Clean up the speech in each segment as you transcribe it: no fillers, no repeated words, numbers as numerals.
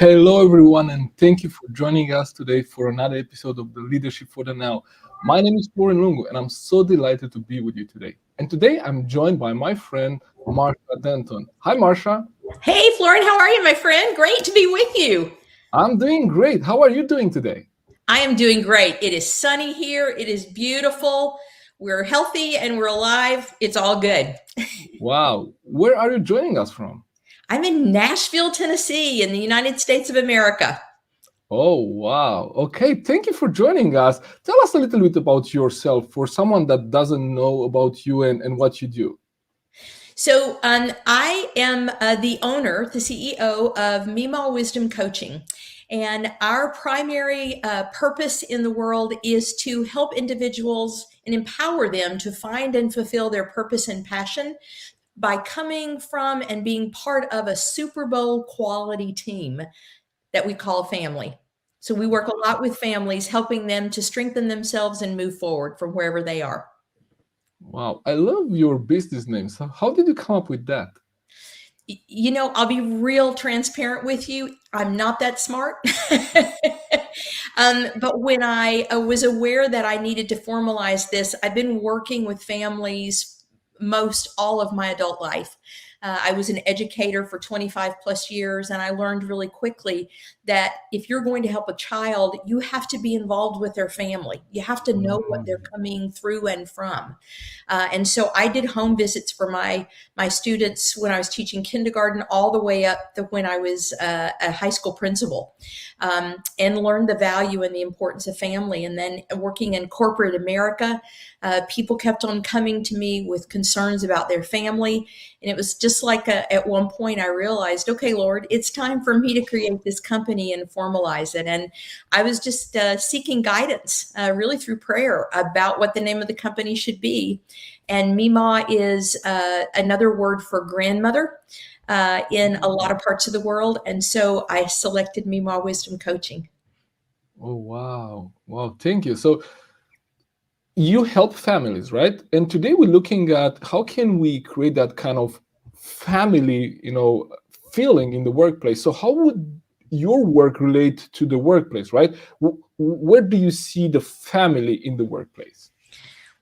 Hello, everyone, and thank you for joining us today for another episode of the Leadership for the Now. My name is Florian Lungu, and I'm so delighted to be with you today. And today I'm joined by my friend, Marsha Denton. Hi, Marsha. Hey, Florian, how are you, my friend? Great to be with you. I'm doing great. How are you doing today? I am doing great. It is sunny here. It is beautiful. We're healthy and we're alive. It's all good. Wow. Where are you joining us from? I'm in Nashville, Tennessee, in the United States of America. Oh, wow. Okay, thank you for joining us. Tell us a little bit about yourself for someone that doesn't know about you and what you do. So I am the owner, the CEO of Meemaw Wisdom Coaching. And our primary purpose in the world is to help individuals and empower them to find and fulfill their purpose and passion by coming from and being part of a Super Bowl quality team that we call family. So we work a lot with families, helping them to strengthen themselves and move forward from wherever they are. Wow, I love your business name. So how did you come up with that? You know, I'll be real transparent with you. I'm not that smart. But when I was aware that I needed to formalize this, I've been working with families most all of my adult life. I was an educator for 25 plus years, and I learned really quickly that if you're going to help a child, you have to be involved with their family. You have to know what they're coming through and from. And so I did home visits for my students when I was teaching kindergarten all the way up to when I was a high school principal, and learned the value and the importance of family. And then working in corporate America, people kept on coming to me with concerns about their family. And it was just like at one point I realized, okay, Lord, it's time for me to create this company and formalize it. And I was just seeking guidance, really through prayer, about what the name of the company should be. And Meemaw is another word for grandmother in a lot of parts of the world. And so I selected Meemaw Wisdom Coaching. Oh, wow. Wow, thank you. So you help families, right? And today we're looking at how can we create that kind of family, feeling in the workplace. So how would your work relate to the workplace, right? Where do you see the family in the workplace?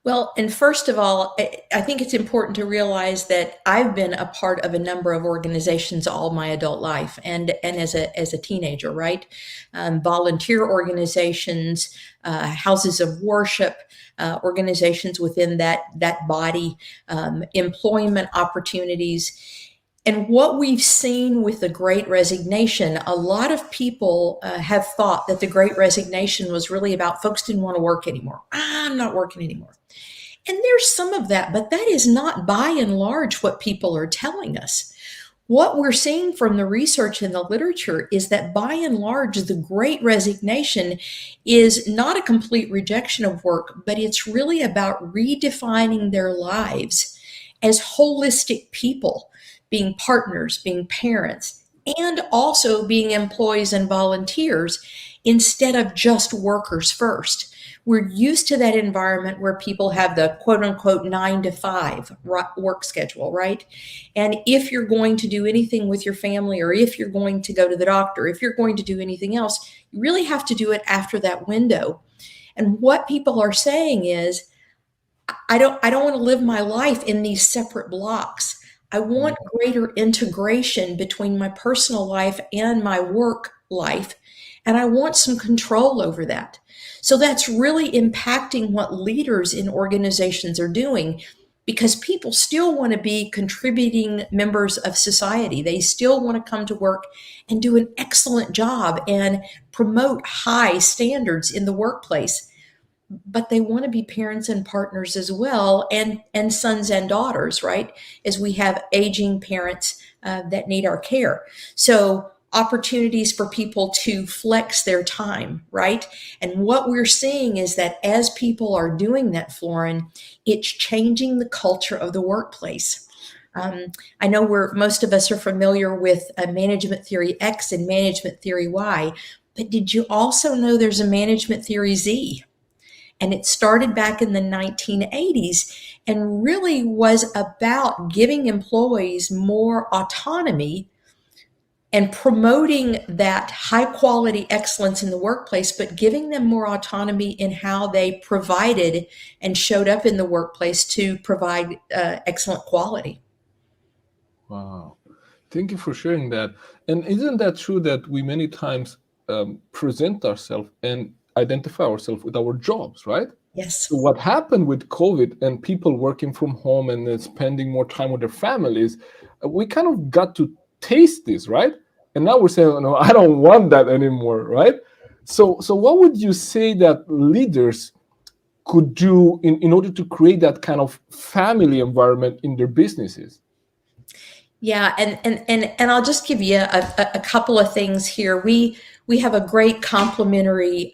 Well, and first of all, I think it's important to realize that I've been a part of a number of organizations all my adult life, and as a teenager, right? Volunteer organizations, houses of worship, organizations within that body, employment opportunities. And what we've seen with the Great Resignation, a lot of people have thought that the Great Resignation was really about folks didn't want to work anymore. I'm not working anymore. And there's some of that, but that is not by and large what people are telling us. What we're seeing from the research and the literature is that by and large, the Great Resignation is not a complete rejection of work, but it's really about redefining their lives as holistic people, being partners, being parents, and also being employees and volunteers instead of just workers first. We're used to that environment where people have the quote unquote 9 to 5 work schedule, right? And if you're going to do anything with your family, or if you're going to go to the doctor, if you're going to do anything else, you really have to do it after that window. And what people are saying is, I don't want to live my life in these separate blocks. I want greater integration between my personal life and my work life, and I want some control over that. So that's really impacting what leaders in organizations are doing, because people still want to be contributing members of society. They still want to come to work and do an excellent job and promote high standards in the workplace. But they want to be parents and partners as well, and sons and daughters, right? As we have aging parents that need our care. So opportunities for people to flex their time, right? And what we're seeing is that as people are doing that, Florin, it's changing the culture of the workplace. I know most of us are familiar with Management Theory X and Management Theory Y, but did you also know there's a Management Theory Z? And it started back in the 1980s and really was about giving employees more autonomy and promoting that high quality excellence in the workplace, but giving them more autonomy in how they provided and showed up in the workplace to provide excellent quality. Wow. Thank you for sharing that. And isn't that true that we many times present ourselves and identify ourselves with our jobs, right? So Yes. what happened with COVID and people working from home and then spending more time with their families, we kind of got to taste this, right? And now we're saying, "Oh, no, I don't want that anymore," right? So what would you say that leaders could do in order to create that kind of family environment in their businesses? Yeah, and I'll just give you a couple of things here. We have a great complementary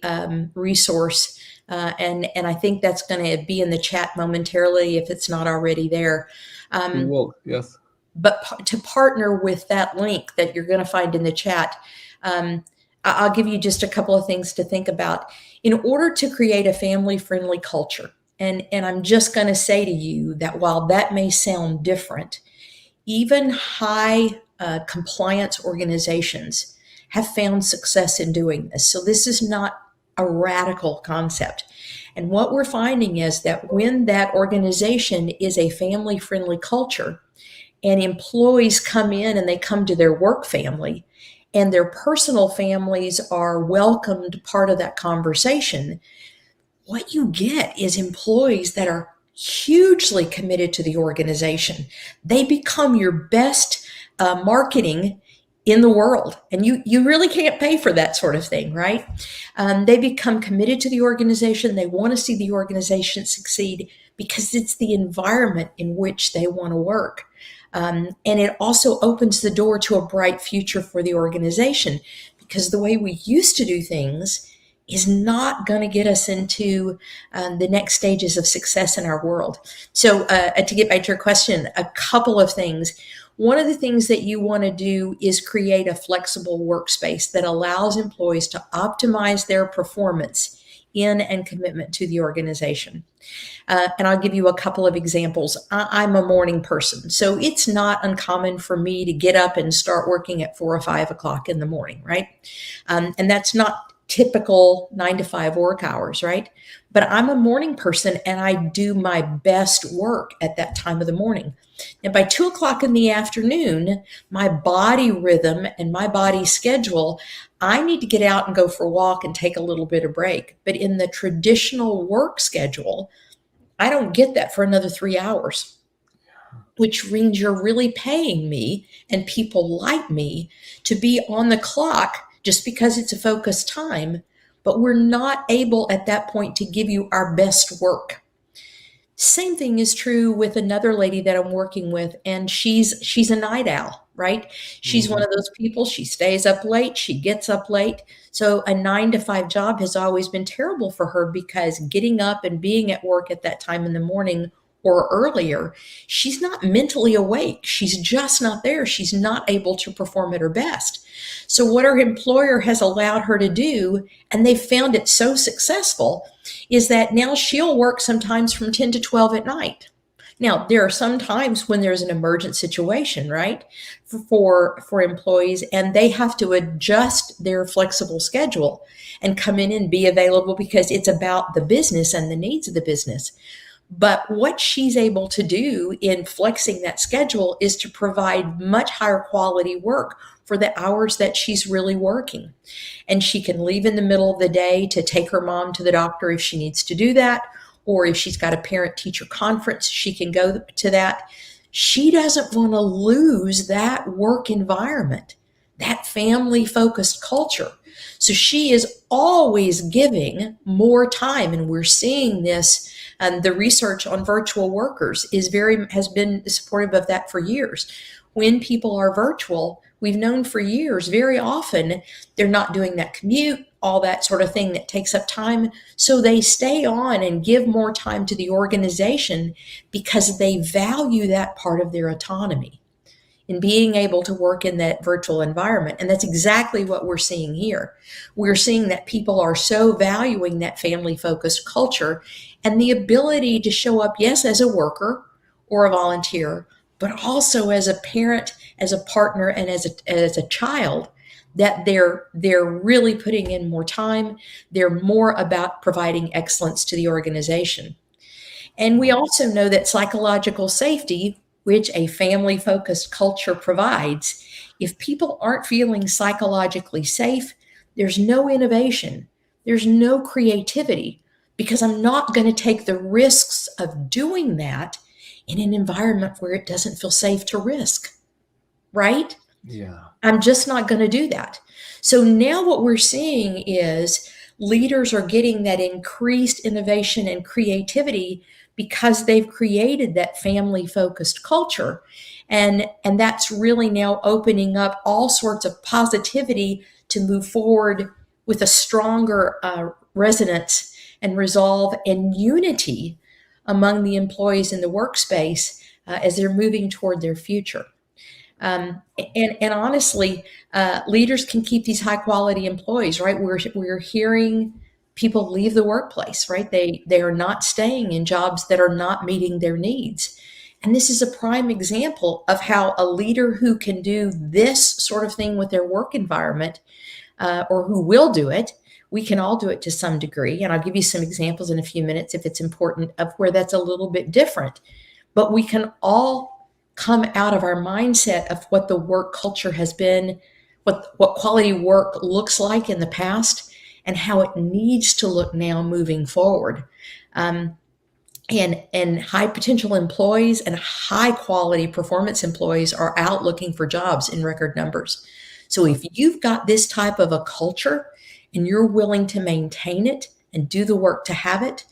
resource, and I think that's going to be in the chat momentarily if it's not already there. We Um, will, yes. but to partner with that link that you're going to find in the chat, um, I'll give you just a couple of things to think about in order to create a family-friendly culture. And I'm just going to say to you that while that may sound different, even high compliance organizations have found success in doing this. So this is not a radical concept. And what we're finding is that when that organization is a family friendly culture and employees come in and they come to their work family and their personal families are welcomed part of that conversation, what you get is employees that are hugely committed to the organization. They become your best marketing in the world, and you really can't pay for that sort of thing, right? They become committed to the organization. They want to see the organization succeed because it's the environment in which they want to work. And it also opens the door to a bright future for the organization because the way we used to do things is not going to get us into the next stages of success in our world. So, to get back to your question, a couple of things. One of the things that you want to do is create a flexible workspace that allows employees to optimize their performance in and commitment to the organization. And I'll give you a couple of examples. I'm a morning person, so it's not uncommon for me to get up and start working at 4 or 5 o'clock in the morning, right? And that's not typical 9 to 5 work hours, right? But I'm a morning person and I do my best work at that time of the morning. And by 2 o'clock in the afternoon, my body rhythm and my body schedule, I need to get out and go for a walk and take a little bit of break. But in the traditional work schedule, I don't get that for another 3 hours, which means you're really paying me and people like me to be on the clock just because it's a focused time, but we're not able at that point to give you our best work. Same thing is true with another lady that I'm working with, and she's a night owl, right? She's one Mhm. of those people, she stays up late, she gets up late. So a 9 to 5 job has always been terrible for her because getting up and being at work at that time in the morning or earlier, she's not mentally awake. She's just not there. She's not able to perform at her best. So what her employer has allowed her to do, and they found it so successful, is that now she'll work sometimes from 10 to 12 at night. Now, there are some times when there's an emergent situation, right, for employees, and they have to adjust their flexible schedule and come in and be available because it's about the business and the needs of the business. But what she's able to do in flexing that schedule is to provide much higher quality work for the hours that she's really working. And she can leave in the middle of the day to take her mom to the doctor if she needs to do that. Or if she's got a parent teacher conference, she can go to that. She doesn't want to lose that work environment, that family focused culture. So she is always giving more time. And we're seeing this. The research on virtual workers has been supportive of that for years. When people are virtual, we've known for years, very often they're not doing that commute, all that sort of thing that takes up time. So they stay on and give more time to the organization because they value that part of their autonomy in being able to work in that virtual environment. And that's exactly what we're seeing here. We're seeing that people are so valuing that family focused culture and the ability to show up, yes, as a worker or a volunteer, but also as a parent, as a partner, and as a child, that they're really putting in more time. They're more about providing excellence to the organization. And we also know that psychological safety, which a family focused culture provides, if people aren't feeling psychologically safe, there's no innovation, there's no creativity, because I'm not going to take the risks of doing that in an environment where it doesn't feel safe to risk, right? Yeah. I'm just not going to do that. So now what we're seeing is leaders are getting that increased innovation and creativity because they've created that family focused culture. And that's really now opening up all sorts of positivity to move forward with a stronger resonance and resolve and unity among the employees in the workspace as they're moving toward their future. And honestly, leaders can keep these high quality employees, right? We're hearing people leave the workplace, right? They are not staying in jobs that are not meeting their needs. And this is a prime example of how a leader who can do this sort of thing with their work environment, or who will do it, we can all do it to some degree. And I'll give you some examples in a few minutes if it's important of where that's a little bit different. But we can all come out of our mindset of what the work culture has been, what quality work looks like in the past, and how it needs to look now moving forward. Um, and high potential employees and high quality performance employees are out looking for jobs in record numbers. So if you've got this type of a culture and you're willing to maintain it and do the work to have it,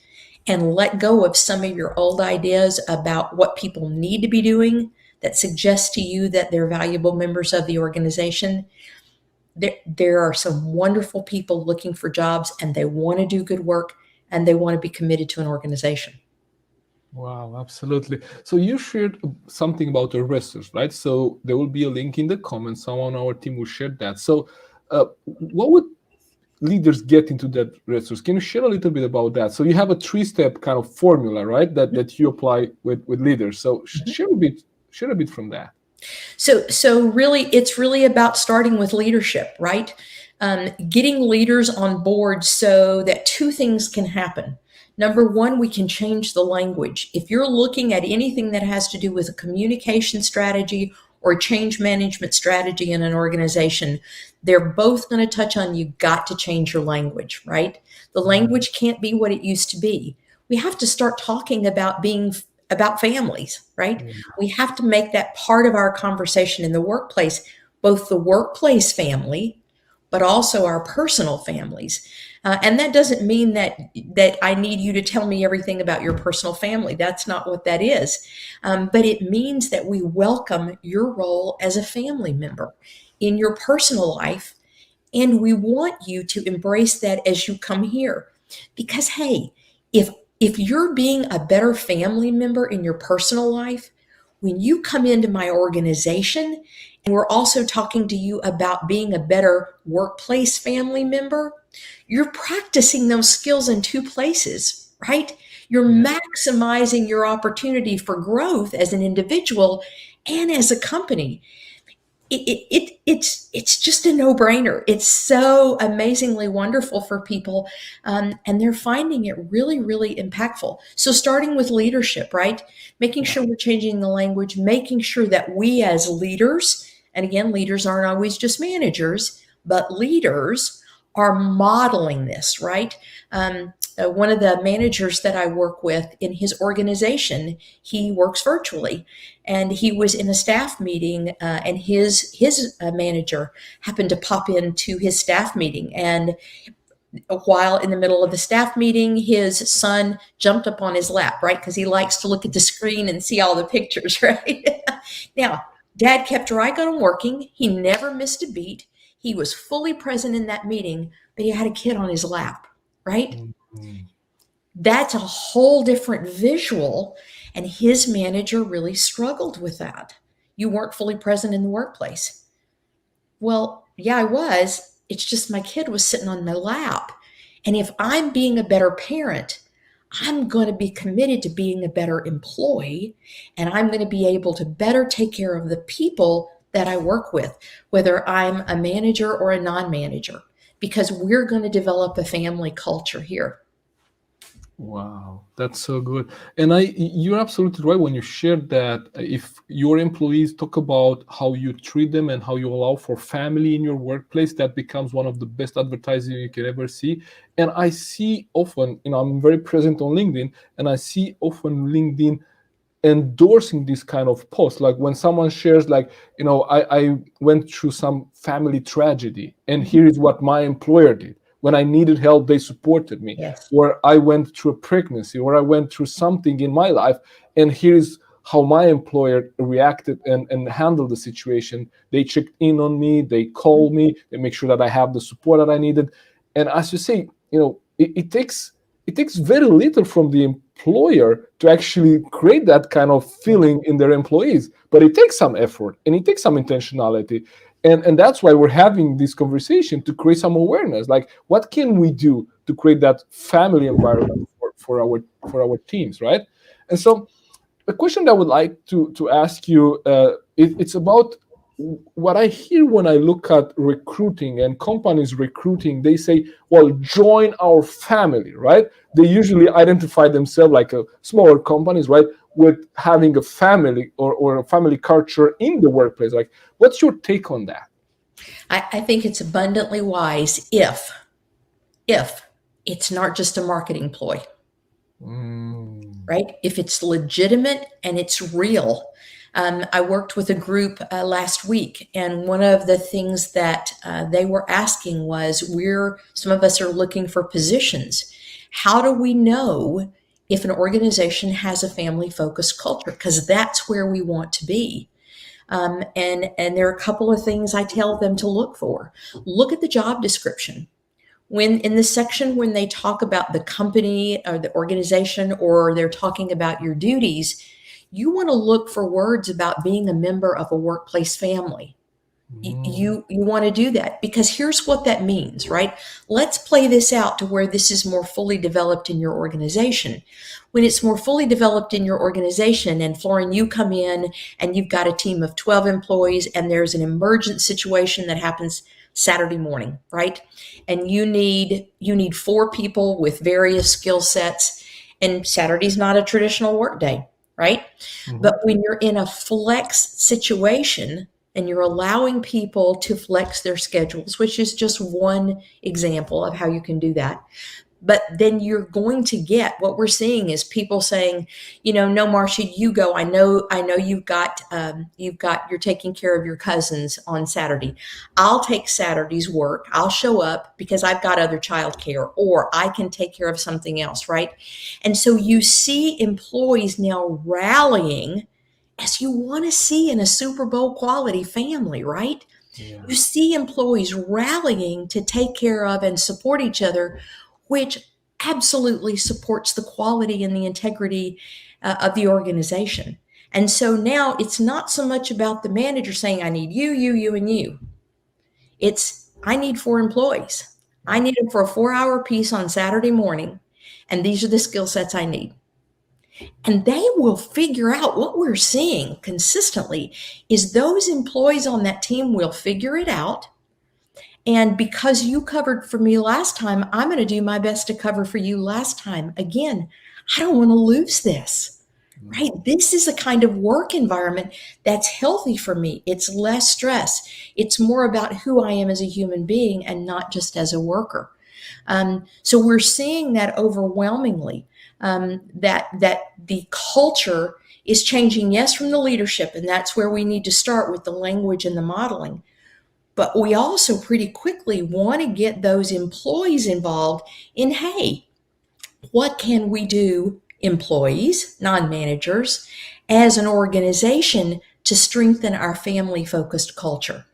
and let go of some of your old ideas about what people need to be doing that suggest to you that they're valuable members of the organization, there are some wonderful people looking for jobs, and they want to do good work, and they want to be committed to an organization. Wow, absolutely. So you shared something about the investors, right? So there will be a link in the comments. Someone on our team will share that. So what would leaders get into that resource? Can you share a little bit about that? So you have a three-step kind of formula, right? That you apply with leaders. So share a bit from that. So really, it's really about starting with leadership, right? Getting leaders on board so that two things can happen. Number one, we can change the language. If you're looking at anything that has to do with a communication strategy or a change management strategy in an organization, they're both going to touch on you got to change your language, right? The language can't be what it used to be. We have to start talking about being about families, right? We have to make that part of our conversation in the workplace, both the workplace family, but also our personal families. And that doesn't mean that I need you to tell me everything about your personal family. That's not what that is. But it means that we welcome your role as a family member in your personal life. And we want you to embrace that as you come here. Because, hey, if you're being a better family member in your personal life, when you come into my organization, and we're also talking to you about being a better workplace family member, you're practicing those skills in two places, right? You're maximizing your opportunity for growth as an individual and as a company. It's just a no-brainer. It's so amazingly wonderful for people, and they're finding it really, really impactful. So starting with leadership, right? Making sure we're changing the language, making sure that we as leaders, and again, leaders aren't always just managers, but leaders are modeling this, right? One of the managers that I work with in his organization, he works virtually, and he was in a staff meeting, and his manager happened to pop into his staff meeting, and while in the middle of the staff meeting, his son jumped up on his lap, right? Because he likes to look at the screen and see all the pictures, right? Now, Dad kept right on working. He never missed a beat. He was fully present in that meeting, but he had a kid on his lap, right? Mm-hmm. That's a whole different visual. And his manager really struggled with that. You weren't fully present in the workplace. Well, yeah, I was. It's just my kid was sitting on my lap. And if I'm being a better parent, I'm going to be committed to being a better employee, and I'm going to be able to better take care of the people that I work with, whether I'm a manager or a non-manager, because we're going to develop a family culture here. Wow, that's so good. And you're absolutely right when you shared that if your employees talk about how you treat them and how you allow for family in your workplace, that becomes one of the best advertising you can ever see. And I see often, I'm very present on LinkedIn, and I see often LinkedIn endorsing this kind of post, like when someone shares, like, I went through some family tragedy, and here is what my employer did. When I needed help, they supported me. Yes. Or I went through a pregnancy, or I went through something in my life, and here is how my employer reacted and handled the situation. They checked in on me, they called me, they make sure that I have the support that I needed. And as you say, it takes very little from the employer to actually create that kind of feeling in their employees, but it takes some effort and it takes some intentionality. And that's why we're having this conversation, to create some awareness, like what can we do to create that family environment for our teams, right? And so a question that I would like to ask you, it's about what I hear when I look at recruiting and companies recruiting. They say, well, join our family, right? They usually identify themselves like a smaller companies, right, with having a family or a family culture in the workplace. Like, what's your take on that? I think it's abundantly wise if it's not just a marketing ploy, Mm. right? If it's legitimate and it's real. I worked with a group last week, and one of the things that they were asking was, some of us are looking for positions. How do we know if an organization has a family-focused culture? Because that's where we want to be. And there are a couple of things I tell them to look for. Look at the job description. When in the section when they talk about the company or the organization, or they're talking about your duties, you want to look for words about being a member of a workplace family. Mm. You want to do that, because here's what that means, right? Let's play this out to where this is more fully developed in your organization. When it's more fully developed in your organization, and Florin, you come in and you've got a team of 12 employees, and there's an emergent situation that happens Saturday morning, right? And you need 4 people with various skill sets, and Saturday's not a traditional work day, right? But Mhm. when you're in a flex situation and you're allowing people to flex their schedules, which is just one example of how you can do that. But then you're going to get, what we're seeing is people saying, no, Marcia, you go. I know you're taking care of your cousins on Saturday. I'll take Saturday's work. I'll show up because I've got other childcare, or I can take care of something else, right? And so you see employees now rallying, as you want to see in a Super Bowl quality family, right? Yeah. You see employees rallying to take care of and support each other, which absolutely supports the quality and the integrity of the organization. And so now it's not so much about the manager saying, I need you, you, and you. It's, I need 4 employees. I need them for a 4-hour piece on Saturday morning. And these are the skill sets I need. And they will figure out. What we're seeing consistently is those employees on that team will figure it out. And because you covered for me last time, I'm going to do my best to cover for you last time. Again, I don't want to lose this, right? This is a kind of work environment that's healthy for me. It's less stress. It's more about who I am as a human being and not just as a worker. So we're seeing that overwhelmingly, that the culture is changing, yes, from the leadership, and that's where we need to start with the language and the modeling. But we also pretty quickly want to get those employees involved in, hey, what can we do, employees, non-managers, as an organization to strengthen our family-focused culture,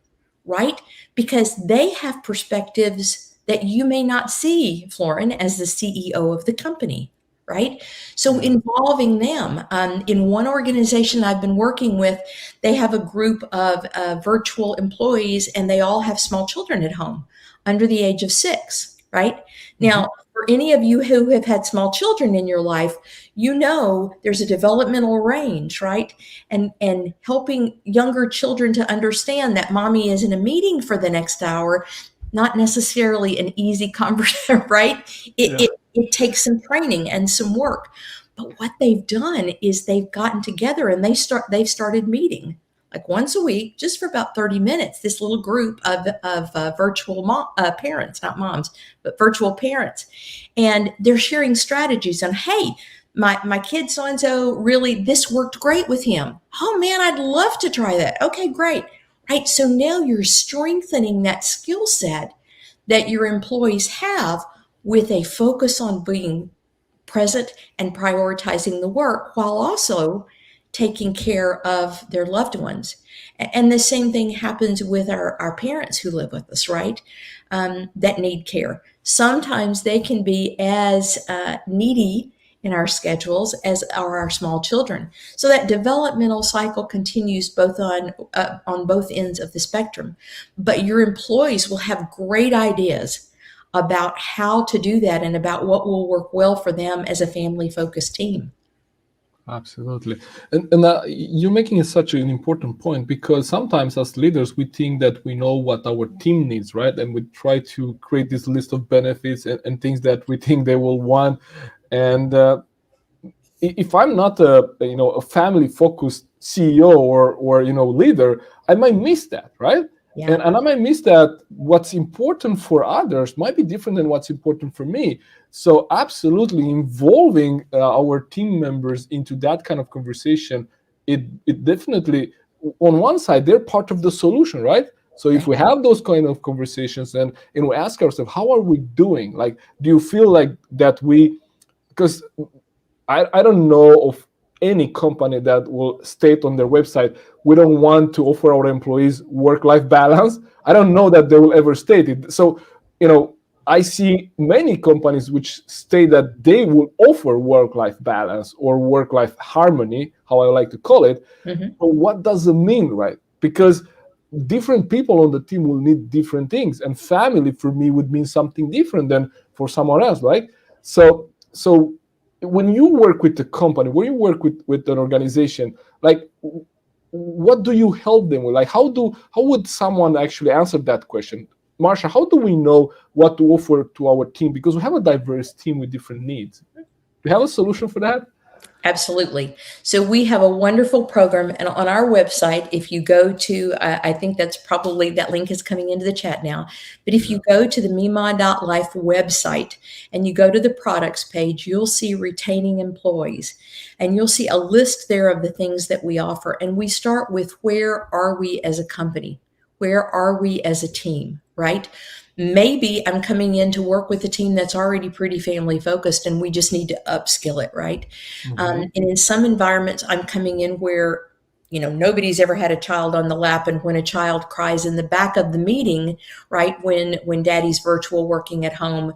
right? Because they have perspectives that you may not see, Florin, as the CEO of the company, right? So Yeah. involving them. In one organization I've been working with, they have a group of virtual employees, and they all have small children at home under the age of 6, right? Now, Mhm. For any of you who have had small children in your life, you know there's a developmental range, right? And helping younger children to understand that mommy is in a meeting for the next hour, not necessarily an easy conversation, right? Yeah. It takes some training and some work. But what they've done is they've gotten together and they've started meeting like once a week, just for about 30 minutes, this little group of virtual parents, not moms, but virtual parents. And they're sharing strategies on, hey, my kid so-and-so really, this worked great with him. Oh man, I'd love to try that. Okay, great. Right. So now you're strengthening that skill set that your employees have with a focus on being present and prioritizing the work while also taking care of their loved ones. And the same thing happens with our parents who live with us, right? That need care. Sometimes they can be as needy in our schedules as are our small children. So that developmental cycle continues both on both ends of the spectrum. But your employees will have great ideas about how to do that and about what will work well for them as a family focused team. Absolutely. And you're making such an important point, because sometimes as leaders, we think that we know what our team needs, right? And we try to create this list of benefits and things that we think they will want. And if I'm not a family focused CEO or leader, I might miss that, right? Yeah. And I might miss that what's important for others might be different than what's important for me. So absolutely involving our team members into that kind of conversation, it definitely, on one side, they're part of the solution, right? So if we have those kind of conversations and we ask ourselves, how are we doing? Like, do you feel like that because I don't know of any company that will state on their website, we don't want to offer our employees work-life balance. I don't know that they will ever state it. So, I see many companies which state that they will offer work-life balance or work-life harmony, how I like to call it. Mm-hmm. But what does it mean, right? Because different people on the team will need different things, and family for me would mean something different than for someone else, right? So when you work with the company, when you work with an organization, like, what do you help them with? Like, how would someone actually answer that question? Marsha, how do we know what to offer to our team? Because we have a diverse team with different needs. Do you have a solution for that? Absolutely. So we have a wonderful program, and on our website, if you go to, I think that's probably, that link is coming into the chat now, but if you go to the Mima.life website and you go to the products page, you'll see retaining employees, and you'll see a list there of the things that we offer. And we start with, where are we as a company? Where are we as a team, right? Maybe I'm coming in to work with a team that's already pretty family focused and we just need to upskill it, right? Mm-hmm. And in some environments, I'm coming in where, nobody's ever had a child on the lap. And when a child cries in the back of the meeting, right, when daddy's virtual working at home,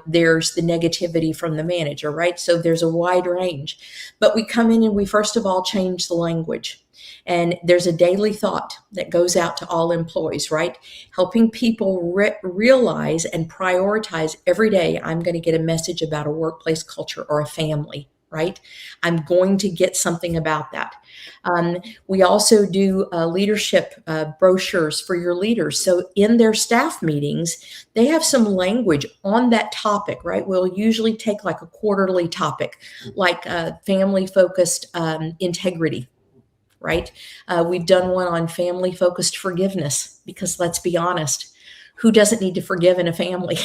there's the negativity from the manager, right? So there's a wide range. But we come in and we first of all change the language. And there's a daily thought that goes out to all employees, right? Helping people realize and prioritize every day. I'm going to get a message about a workplace culture or a family, right? I'm going to get something about that. We also do leadership brochures for your leaders. So in their staff meetings, they have some language on that topic, right? We'll usually take like a quarterly topic, like family-focused integrity. Right? We've done one on family-focused forgiveness, because let's be honest, who doesn't need to forgive in a family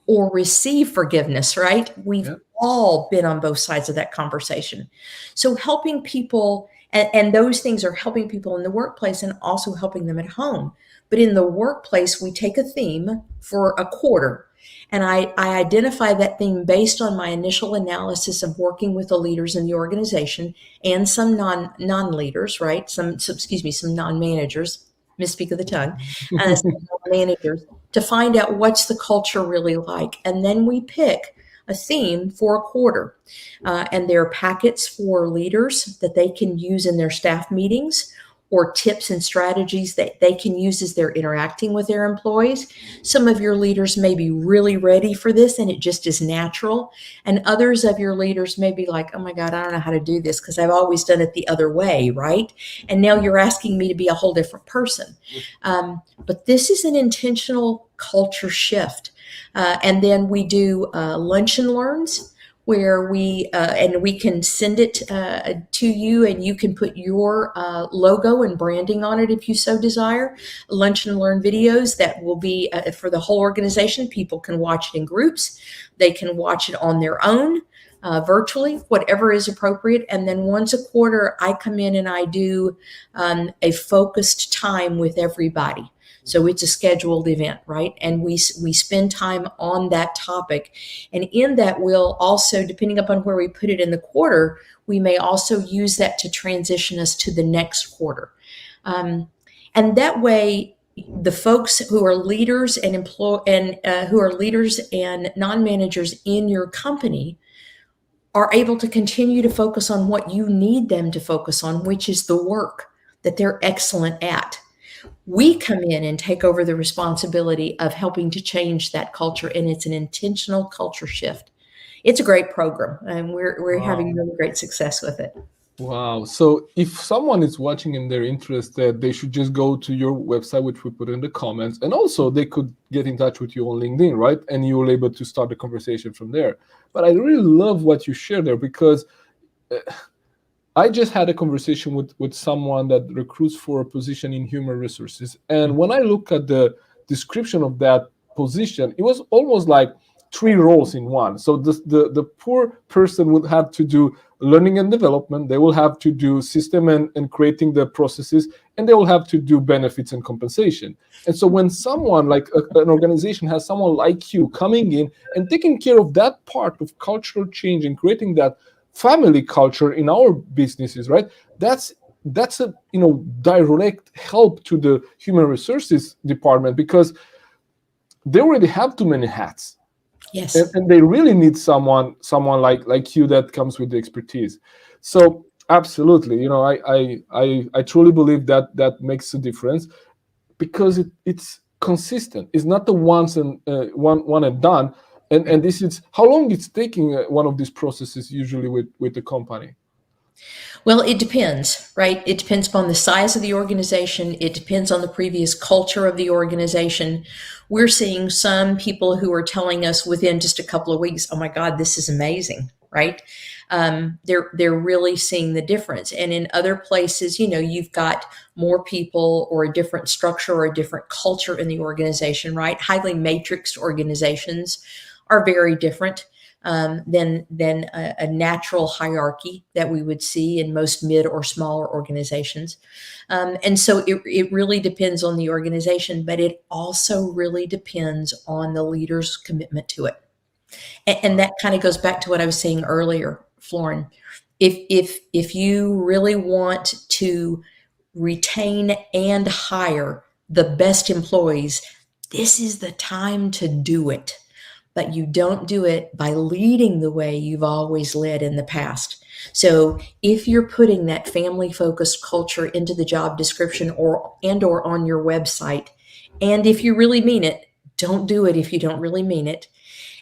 or receive forgiveness, right? We've all been on both sides of that conversation. So helping people, and those things are helping people in the workplace and also helping them at home. But in the workplace, we take a theme for a quarter. And I identify that theme based on my initial analysis of working with the leaders in the organization and some non-leaders, right? Some non-managers, misspeak of the tongue, some managers, to find out what's the culture really like. And then we pick a theme for a quarter. And there are packets for leaders that they can use in their staff meetings, or tips and strategies that they can use as they're interacting with their employees. Some of your leaders may be really ready for this and it just is natural. And others of your leaders may be like, oh my God, I don't know how to do this because I've always done it the other way, right? And now you're asking me to be a whole different person. But this is an intentional culture shift. And then we do lunch and learns where we can send it to you, and you can put your logo and branding on it if you so desire. Lunch and learn videos that will be for the whole organization. People can watch it in groups. They can watch it on their own. Virtually, whatever is appropriate. And then once a quarter, I come in and I do a focused time with everybody. So it's a scheduled event, right? And we spend time on that topic. And in that, we'll also, depending upon where we put it in the quarter, we may also use that to transition us to the next quarter. And that way, the folks who are leaders and who are leaders and non-managers in your company are able to continue to focus on what you need them to focus on, which is the work that they're excellent at. We come in and take over the responsibility of helping to change that culture, and it's an intentional culture shift. It's a great program, and we're having really great success with it. Wow. So if someone is watching and they're interested, they should just go to your website, which we put in the comments. And also they could get in touch with you on LinkedIn, right? And you will able to start the conversation from there. But I really love what you share there, because I just had a conversation with someone that recruits for a position in human resources. And when I look at the description of that position, it was almost like 3 roles in one. So the poor person would have to do learning and development, they will have to do system and creating the processes, and they will have to do benefits and compensation. And so when someone like an organization has someone like you coming in and taking care of that part of cultural change and creating that family culture in our businesses, right? That's a direct help to the human resources department, because they already have too many hats. Yes. And they really need someone like you that comes with the expertise. So absolutely, I truly believe that makes a difference, because it's consistent. It's not the once and one and done. And this is how long it's taking one of these processes usually with the company. Well, it depends, right? It depends upon the size of the organization. It depends on the previous culture of the organization. We're seeing some people who are telling us within just a couple of weeks, oh my God, this is amazing, right? They're really seeing the difference. And in other places, you've got more people or a different structure or a different culture in the organization, right? Highly matrixed organizations are very different than a natural hierarchy that we would see in most mid or smaller organizations. And so it really depends on the organization, but it also really depends on the leader's commitment to it. And that kind of goes back to what I was saying earlier, Florin. If you really want to retain and hire the best employees, this is the time to do it. But you don't do it by leading the way you've always led in the past. So if you're putting that family-focused culture into the job description or on your website, and if you really mean it, don't do it if you don't really mean it.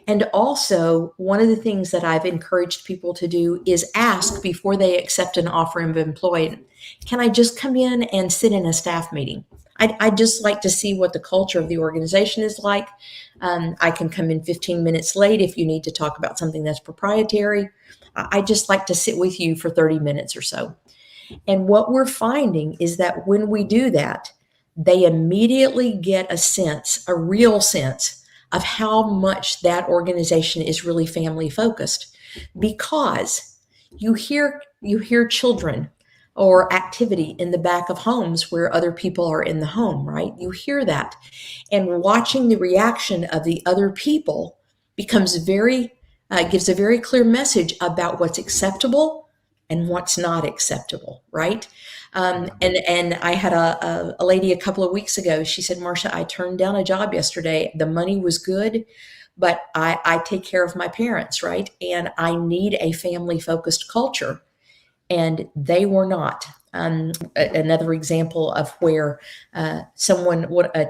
And also, one of the things that I've encouraged people to do is ask before they accept an offer of employment, can I just come in and sit in a staff meeting? I'd just like to see what the culture of the organization is like. I can come in 15 minutes late if you need to talk about something that's proprietary. I just like to sit with you for 30 minutes or so. And what we're finding is that when we do that, they immediately get a real sense of how much that organization is really family focused, because you hear children or activity in the back of homes where other people are in the home, right? You hear that. And watching the reaction of the other people gives a very clear message about what's acceptable and what's not acceptable, right? And I had a lady a couple of weeks ago. She said, Marcia, I turned down a job yesterday. The money was good, but I take care of my parents, right? And I need a family-focused culture. And they were not. Another example of where a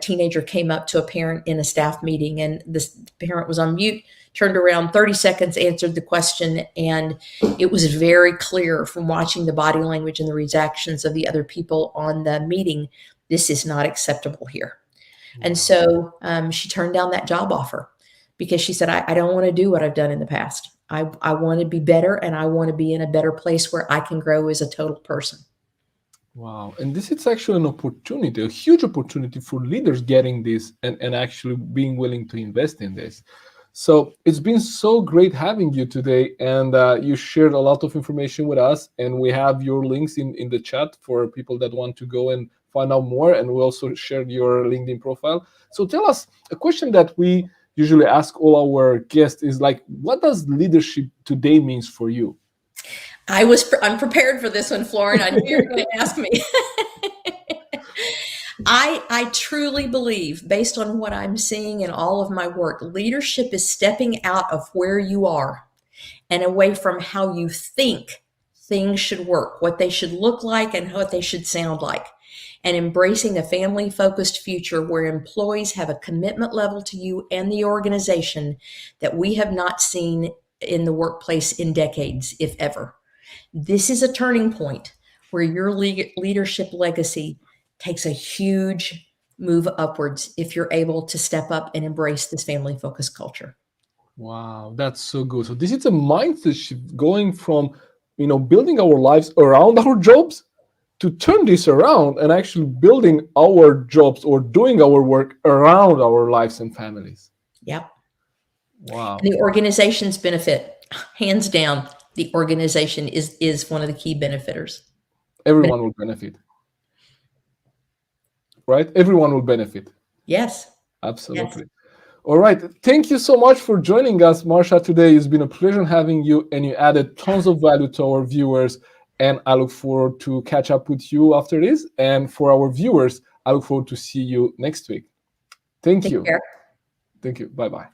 teenager came up to a parent in a staff meeting, and this parent was on mute, turned around 30 seconds, answered the question, and it was very clear from watching the body language and the reactions of the other people on the meeting, this is not acceptable here. And so she turned down that job offer because she said, I don't want to do what I've done in the past. I want to be better, and I want to be in a better place where I can grow as a total person. Wow. And this is actually an opportunity, a huge opportunity for leaders getting this and actually being willing to invest in this. So it's been so great having you today, and you shared a lot of information with us, and we have your links in the chat for people that want to go and find out more, and we also shared your LinkedIn profile. So tell us, a question that we usually ask all our guests is like, what does leadership today means for you? I'm prepared for this one, Florin. I knew you were going to ask me. I truly believe, based on what I'm seeing in all of my work, leadership is stepping out of where you are and away from how you think things should work, what they should look like, and what they should sound like, and embracing a family-focused future where employees have a commitment level to you and the organization that we have not seen in the workplace in decades, if ever. This is a turning point where your leadership legacy takes a huge move upwards if you're able to step up and embrace this family-focused culture. Wow, that's so good. So this is a mindset shift, going from, building our lives around our jobs to turn this around and actually building our jobs or doing our work around our lives and families. Yep. Wow. And the organization's benefit, hands down, the organization is one of the key benefiters. Everyone will benefit. Right? Everyone will benefit. Yes. Absolutely. Yes. All right. Thank you so much for joining us, Marsha, today. It's been a pleasure having you, and you added tons of value to our viewers. And I look forward to catch up with you after this. And for our viewers, I look forward to see you next week. Thank you. Take care. Thank you. Bye-bye.